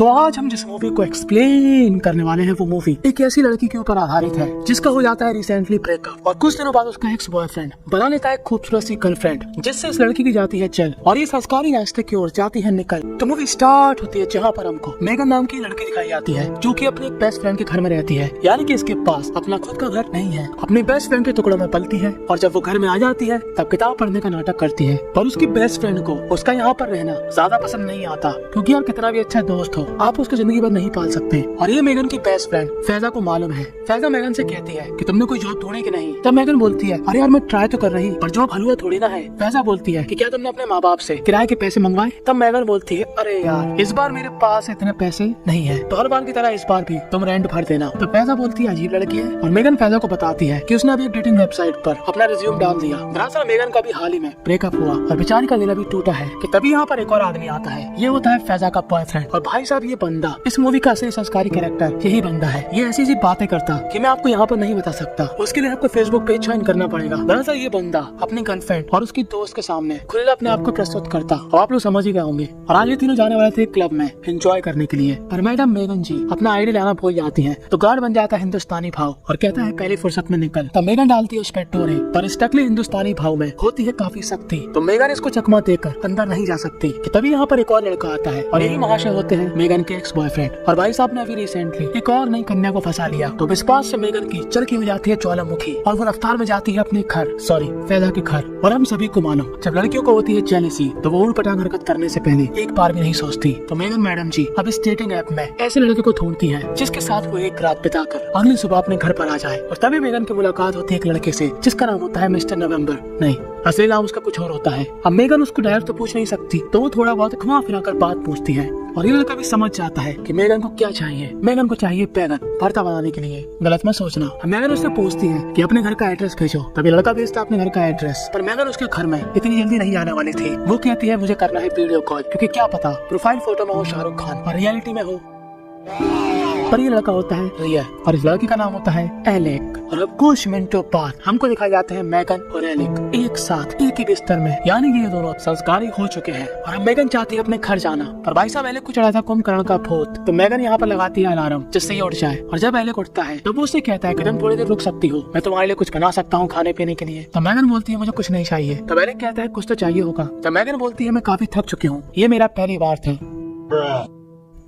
तो आज हम जिस मूवी को एक्सप्लेन करने वाले हैं वो मूवी एक ऐसी लड़की के ऊपर आधारित है जिसका हो जाता है रिसेंटली ब्रेकअप और कुछ दिनों बाद उसका एक्स बॉयफ्रेंड बना लेता है खूबसूरत सी गर्लफ्रेंड जिससे इस लड़की की जाती है चल और ये संस्कारी रास्ते की ओर जाती है निकल। तो मूवी स्टार्ट होती है जहाँ पर हमको मेगन नाम की लड़की दिखाई जाती है जो कि अपने एक बेस्ट फ्रेंड के घर में रहती है, यानी कि इसके पास अपना खुद का घर नहीं है। अपने बेस्ट फ्रेंड के टुकड़ों में पलती है और जब वो घर में आ जाती है तब किताब पढ़ने का नाटक करती है। पर उसकी बेस्ट फ्रेंड को उसका यहाँ पर रहना ज्यादा पसंद नहीं आता क्योंकि यार कितना भी अच्छा दोस्त हो आप उसको जिंदगी भर नहीं पाल सकते। और ये मेगन की बेस्ट फ्रेंड फैजा को मालूम है। फैजा मेगन से कहती है कि तुमने कोई जॉब ढूंढी कि नहीं। तब मेगन बोलती है अरे यार मैं ट्राई तो कर रही पर जॉब हलवा थोड़ी ना है। फैजा बोलती है कि क्या तुमने अपने माँ बाप से किराए के पैसे मंगवाए। तब मेगन बोलती है अरे यार इस बार मेरे पास इतने पैसे नहीं है तो हर बार की तरह इस बार भी तुम रेंट भर देना। तो फैजा बोलती है अजीब लड़की है और मेगन फैजा को बताती है कि उसने अभी एक डेटिंग वेबसाइट पर अपना रिज्यूम डाल दिया। दरअसल मेगन का भी हाल ही में ब्रेकअप हुआ और बेचारी का दिल भी टूटा है कि तभी यहाँ पर एक और आदमी आता है। ये होता है फैजा का बॉयफ्रेंड। और भाई साहब ये बंदा इस मूवी का असली संस्कारी कैरेक्टर यही बंदा है। ये ऐसी ऐसी बातें करता कि मैं आपको यहाँ पर नहीं बता सकता। उसके लिए आपको फेसबुक पेज ज्वाइन करना पड़ेगा। दरअसल ये बंदा अपनी गर्लफ्रेंड और उसकी दोस्त के सामने खुले अपने आप को प्रस्तुत करता और आप लोग समझ ही गए होंगे। और आज ये तीनों जाने वाले थे क्लब में एंजॉय करने के लिए। पर मैडम मेगन जी अपना आईडी लाना भूल जाती है तो गार्ड बन जाता है हिंदुस्तानी भाव और कहता है पहली फुर्सत में निकल। तब मेगन डालती है उस पर टोरे पर इस टकले हिंदुस्तानी भाव में होती है काफी सख्ती। तो मेगन इसको चकमा देकर अंदर नहीं जा सकती कि तभी यहाँ पर एक और लड़का आता है और यही महाशय होते हैं मेगन के एक्स बॉयफ्रेंड। और भाई साहब ने अभी रिसेंटली एक और नई कन्या को फंसा लिया तो विश्वास से मेगन की चरखी हो जाती है ज्वालामुखी और वो रफ्तार में जाती है अपने घर फैजा के घर। और हम सभी को मानो जब लड़कियों को होती है जेलसी तो वो उल्ट पटांग हरकत करने से पहले एक बार भी नहीं सोचती। तो मेगन मैडम जी अब इस डेटिंग ऐप में ऐसे लड़के को ढूंढती है जिसके साथ वो एक रात बिताकर अगली सुबह अपने घर पर आ जाए। और तभी मेगन की मुलाकात होती है एक लड़के से जिसका नाम होता है मिस्टर नवंबर। नहीं, असली नाम उसका कुछ और होता है। अब मेगन उसको डायरेक्ट तो पूछ नहीं सकती तो वो थोड़ा बहुत घुमा फिरा कर बात पूछती है और ये लड़का भी समझ जाता है कि मेगन को क्या चाहिए। मेगन को चाहिए बैगन भरता बनाने के लिए। गलत मत सोचना। मेगन उससे पूछती है कि अपने घर का एड्रेस भेजो। तभी लड़का भेजता अपने घर का एड्रेस। पर मेगन उसके घर में इतनी जल्दी नहीं आने वाली थी। वो कहती है मुझे करना है वीडियो कॉल क्योंकि क्या पता प्रोफाइल फोटो में हो शाहरुख खान और रियलिटी में हो। पर ये लड़का होता है रिया और इस लड़की का नाम होता है एलेक। और अब कुछ मिनटों बाद हमको दिखाई जाते हैं मेगन और एलेक एक साथ एक ही बिस्तर में, यानी कि ये दोनों संस्कारी हो चुके हैं। और अब मेगन चाहती है अपने घर जाना पर भाई साहब एलेक को चढ़ा था कुंभकर्ण का भूत। तो मेगन यहाँ पर लगाती है अलार्म जिससे ये उठ जाए। और जब एलेक उठता है तो वो उससे कहता है कि तुम थोड़ी देर रुक सकती हो, मैं तुम्हारे लिए कुछ बना सकता हूँ खाने पीने के लिए। तो मेगन बोलती है मुझे कुछ नहीं चाहिए। तो एलेक कहता है कुछ तो चाहिए होगा। तो मेगन बोलती है मैं काफी थक चुकी हूँ, ये मेरा पहली बार था।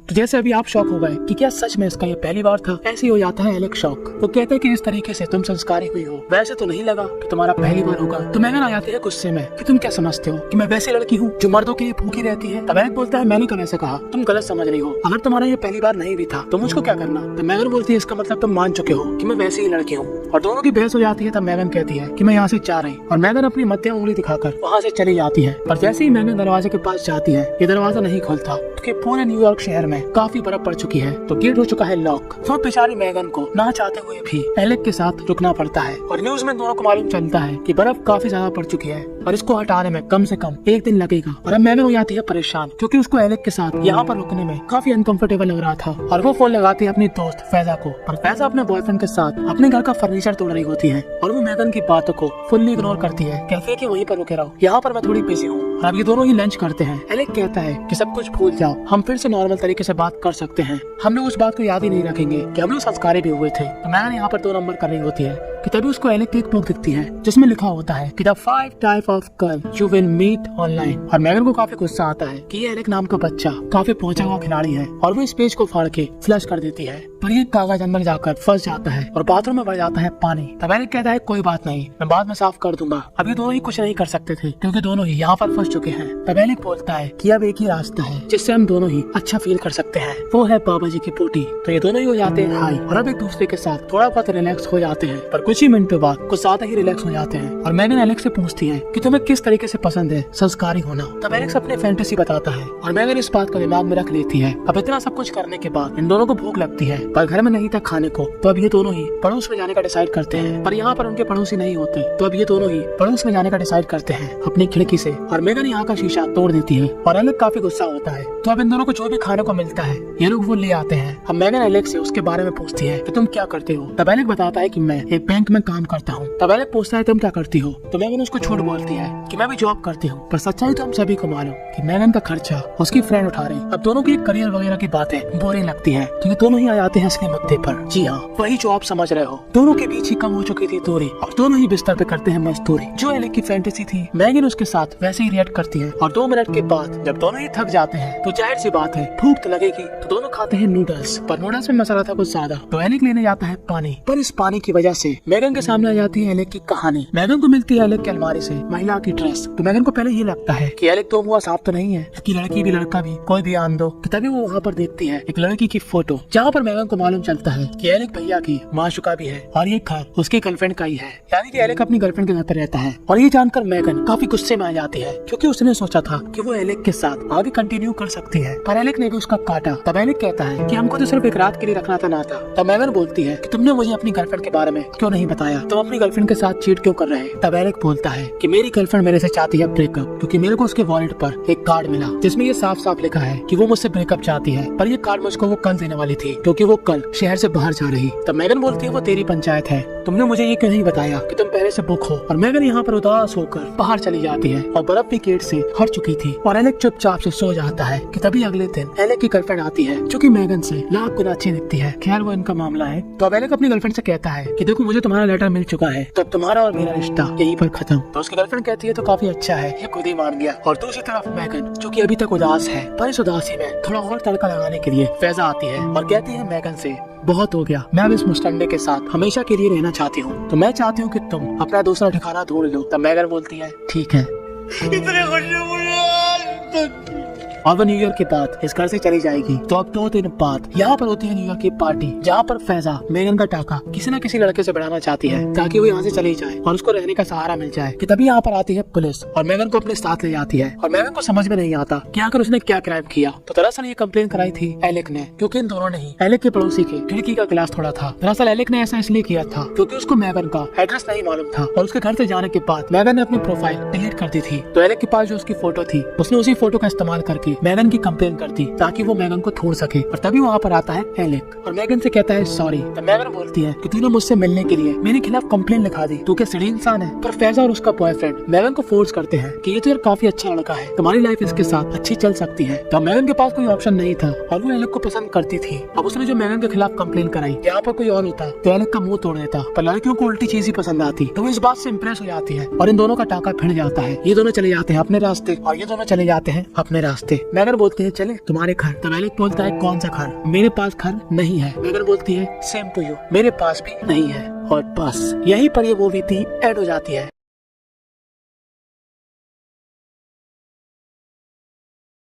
तो जैसे अभी आप शॉक हो गए कि क्या सच में इसका ये पहली बार था, ऐसे ही हो जाता है एलेक शॉक। वो कहते हैं कि इस तरीके से तुम संस्कारी हुई हो, वैसे तो नहीं लगा कि तुम्हारा पहली बार होगा। तो मेगन आ जाती है गुस्से में कि तुम क्या समझते हो कि मैं वैसी लड़की हूँ जो मर्दों के लिए भूखी रहती है। तब एलेक बोलता है मैंने कब ऐसा कहा, तुम गलत समझ रही हो। अगर तुम्हारा ये पहली बार नहीं भी था तो मुझको क्या करना। तो मेगन बोलती है इसका मतलब तुम मान चुके हो कि मैं वैसी ही लड़की हूँ। और दोनों की बहस हो जाती है। तब मेगन कहती है कि मैं यहाँ से जा रही। और मेगन अपनी मध्यम उंगली दिखाकर वहाँ से चली जाती है। पर जैसे ही मेगन दरवाजे के पास जाती है ये दरवाजा नहीं खुलता क्योंकि पूरे न्यूयॉर्क शहर में काफी बर्फ पड़ चुकी है तो गेट हो चुका है लॉक। तो बेचारी मेगन को ना चाहते हुए भी एलेक के साथ रुकना पड़ता है। और न्यूज में दोनों को मालूम चलता है कि बर्फ काफी ज्यादा पड़ चुकी है और इसको हटाने में कम से कम एक दिन लगेगा। और अब मेगन हो जाती है परेशान क्योंकि उसको एलेक के साथ यहाँ पर रुकने में काफी अनकंफर्टेबल लग रहा था। और वो फोन लगाती है अपनी दोस्त फैजा को। और फैजा अपने बॉयफ्रेंड के साथ अपने घर का फर्नीचर तोड़ रही होती है और वो मेगन की बातों को फुल्ली इग्नोर करती है। कहती है कि वहीं पर रुके रहो, यहाँ पर मैं थोड़ी बिजी हूँ। और अब ये दोनों ही लंच करते हैं। एलेक कहता है कि सब कुछ भूल जाओ, हम फिर से नॉर्मल तरीके से बात कर सकते हैं। हम लोग उस बात को याद ही नहीं रखेंगे कि हम लोग संस्कारी भी हुए थे। तो मैगन यहाँ पर 2 नंबर कर रही होती है कि तभी उसको एलेक की एक बुक दिखती है जिसमें लिखा होता है कि the 5 type of girl you will meet online. और मैगन को काफी गुस्सा आता है कि ये एलेक नाम का बच्चा काफी पहुंचा हुआ खिलाड़ी है और वो इस पेज को फाड़ के फ्लश कर देती है। पर ये कागज अंदर जाकर फंस जाता है और बाथरूम में बढ़ जाता है पानी। तब एलेक कहता है कोई बात नहीं, मैं बाद में साफ कर दूंगा। अभी दोनों ही कुछ नहीं कर सकते थे क्योंकि दोनों ही यहाँ पर फंस चुके हैं। तब एलेक बोलता है कि अब एक ही रास्ता है जिससे हम दोनों ही अच्छा फील कर सकते हैं, वो है बाबा जी की पोटी। तो ये दोनों ही हो जाते हैं हाई और अब एक दूसरे के साथ थोड़ा बहुत रिलैक्स हो जाते हैं। पर कुछ ही मिनटों बाद कुछ ज्यादा ही रिलैक्स हो जाते हैं। और मैगन एलेक्स से पूछती है कि तुम्हें किस तरीके से पसंद है संस्कारी होना। तब एलेक्स अपने फैंटेसी बताता है और मैगन इस बात को दिमाग में रख लेती है। अब इतना सब कुछ करने के बाद इन दोनों को भूख लगती है पर घर में नहीं था खाने को। तो अब ये दोनों ही पड़ोस में जाने का डिसाइड करते हैं। पर यहाँ पर उनके पड़ोसी नहीं होते तो अब ये दोनों ही पड़ोस में जाने का डिसाइड करते हैं अपनी खिड़की से। और मेगन यहाँ का शीशा तोड़ देती है और एलेक्स काफी गुस्सा होता है। तो अब इन दोनों को जो भी खाने को मिलता है ये लोग वो ले आते हैं। अब मेगन एलेक्स से उसके बारे में पूछती है कि तुम क्या करते हो। तब एलेक्स बताता है कि मैं एक बैंक में काम करता हूँ। तब एलेक पूछता है तुम क्या करती हो, तो मैगन उसको झूठ बोलती है कि मैं भी जॉब करती हूँ। पर सच्चाई तो हम सभी को मालूम कि मैगन का खर्चा उसकी फ्रेंड उठा रही। अब दोनों की करियर वगैरह की बातें बोरिंग लगती है क्योंकि दोनों ही आ जाते हैं असली मुद्दे पर। जी हाँ, वही जो आप समझ रहे हो। दोनों के बीच ही कम हो चुकी थी दूरी और दोनों ही बिस्तर पे करते हैं मजदूरी। जो एलेक की फैंटेसी थी मैगन उसके साथ वैसे ही रिएक्ट करती है। और 2 मिनट के बाद जब दोनों ही थक जाते हैं तो जाहिर सी बात है भूख तो लगेगी, तो दोनों खाते हैं नूडल्स। पर नूडल्स में मसाला था कुछ ज्यादा, तो एलेक लेने जाता है पानी। पर इस पानी की वजह से मैगन के सामने आ जाती है एलेक की कहानी। मैगन को मिलती है एलेक की अलमारी से महिला की ड्रेस। तो मैगन को पहले ये लगता है कि एलेक तो हुआ साफ तो नहीं है कि लड़की भी लड़का भी कोई भी आन दो। तभी वो वहाँ पर देखती है एक लड़की की फोटो, जहाँ पर मैगन को मालूम चलता है कि एलेक भैया की माशुका भी है और ये घर उसकी गर्लफ्रेंड का ही है, यानी कि एलेक अपनी गर्लफ्रेंड के घर पर रहता है। और ये जानकर मैगन काफी गुस्से में आ जाती है क्योंकि उसने सोचा था कि वो एलेक के साथ आगे कंटिन्यू कर सकती है, पर एलेक ने भी उसका काटा। तब एलेक कहता है कि हमको तो सिर्फ एक रात के लिए रखना था नाता। तब मैगन बोलती है कि तुमने मुझे अपनी गर्लफ्रेंड के बारे में क्यों नहीं बताया, तुम अपनी गर्लफ्रेंड के साथ चीट क्यों कर रहे हैं। तब एलेक बोलता है कि मेरी गर्लफ्रेंड मेरे से चाहती है ब्रेकअप, क्योंकि मेरे को उसके वॉलेट पर एक कार्ड मिला जिसमें ये साफ साफ लिखा है कि वो मुझसे ब्रेकअप चाहती है। पर ये कार्ड मुझको वो कल देने वाली थी क्योंकि वो कल शहर से बाहर जा रही। तब मैगन बोलती है वो तेरी पंचायत है, तुमने मुझे ये क्यों नहीं बताया कि तुम पहले से बुक हो। और मैगन यहाँ पर उदास होकर बाहर चली जाती है और बर्फ भी गेट से हट चुकी थी और एलेक चुपचाप से सो जाता है। कि तभी अगले दिन एलेक की गर्लफ्रेंड आती है जो कि मैगन से लाख गुना अच्छी दिखती है। खैर वो इनका मामला है। तो अब एलेक अपनी गर्लफ्रेंड से कहता है कि देखो मुझे तुम्हारा लेटर मिल चुका है, तो तुम्हारा और मेरा रिश्ता यहीं पर खत्म। तो उसकी गर्लफ्रेंड कहती है तो काफी अच्छा है, ये खुद ही मान गया। और दूसरी तरफ मैगन जो कि अभी तक उदास है, पर इस उदासी में थोड़ा और तड़का लगाने के लिए फैजा आती है और कहती है मैगन से बहुत हो गया, मैं अब इस मुस्टंडे के साथ हमेशा के लिए रहना चाहती हूँ, तो मैं चाहती हूँ कि तुम अपना दूसरा ठिकाना ढूंढ लो। तब मैगन बोलती है ठीक है। और वो न्यू ईयर के बाद इस घर से चली जाएगी। तो अब 2 दिन बाद यहाँ पर होती है न्यू ईयर की पार्टी, जहाँ पर फैजा मैगन का टाका किसी न किसी लड़के से बढ़ाना चाहती है ताकि वो यहाँ से चली जाए और उसको रहने का सहारा मिल जाए। कि तभी यहाँ पर आती है पुलिस और मैगन को अपने साथ ले जाती है। और मैगन को समझ में नहीं आता कि आखिर उसने क्या क्राइम किया। तो दरअसल ये कंप्लेन कराई थी एलेक ने, क्योंकि इन दोनों ने ही एलेक के पड़ोसी के खिड़की का गिलास तोड़ा था। दरअसल एलेक ने ऐसा इसलिए किया था क्योंकि उसको मैगन का एड्रेस नहीं मालूम था और उसके घर से जाने के बाद मैगन ने अपनी प्रोफाइल डिलीट कर दी थी। तो एलेक के पास जो उसकी फोटो थी, उसने उसी फोटो का इस्तेमाल करके मैगन की कंप्लेन करती ताकि वो मैगन को छोड़ सके। और तभी वहाँ पर आता है एलेक और मैगन से कहता है सॉरी। तो मैगन बोलती है कि तूने मुझसे मिलने के लिए मेरे खिलाफ कंप्लेन लिखा दी, तू क्या सीढ़ी इंसान है। पर फैजा और उसका बॉयफ्रेंड मैगन को फोर्स करते हैं कि ये तो यार काफी अच्छा लड़का है, तुम्हारी लाइफ इसके साथ अच्छी चल सकती है। तो मैगन के पास कोई ऑप्शन नहीं था और वो एलेक को पसंद करती थी। अब उसने जो मैगन के खिलाफ कंप्लेन कराई, यहाँ पर कोई और होता तो एलेक का मुंह तोड़ देता, पर लड़कियों को उल्टी चीज ही पसंद आती। तो वो इस बात से इम्प्रेस हो जाती है और इन दोनों का टाका भिड़ जाता है। ये दोनों चले जाते हैं अपने रास्ते और ये दोनों चले जाते हैं अपने रास्ते। मैगन बोलती है चले तुम्हारे घर। तो एलेक बोलता है कौन सा घर, मेरे पास घर नहीं है। मैगन बोलती है सेम टू यू, मेरे पास भी नहीं है। और बस यहीं पर ये मूवी थी एंड हो जाती है।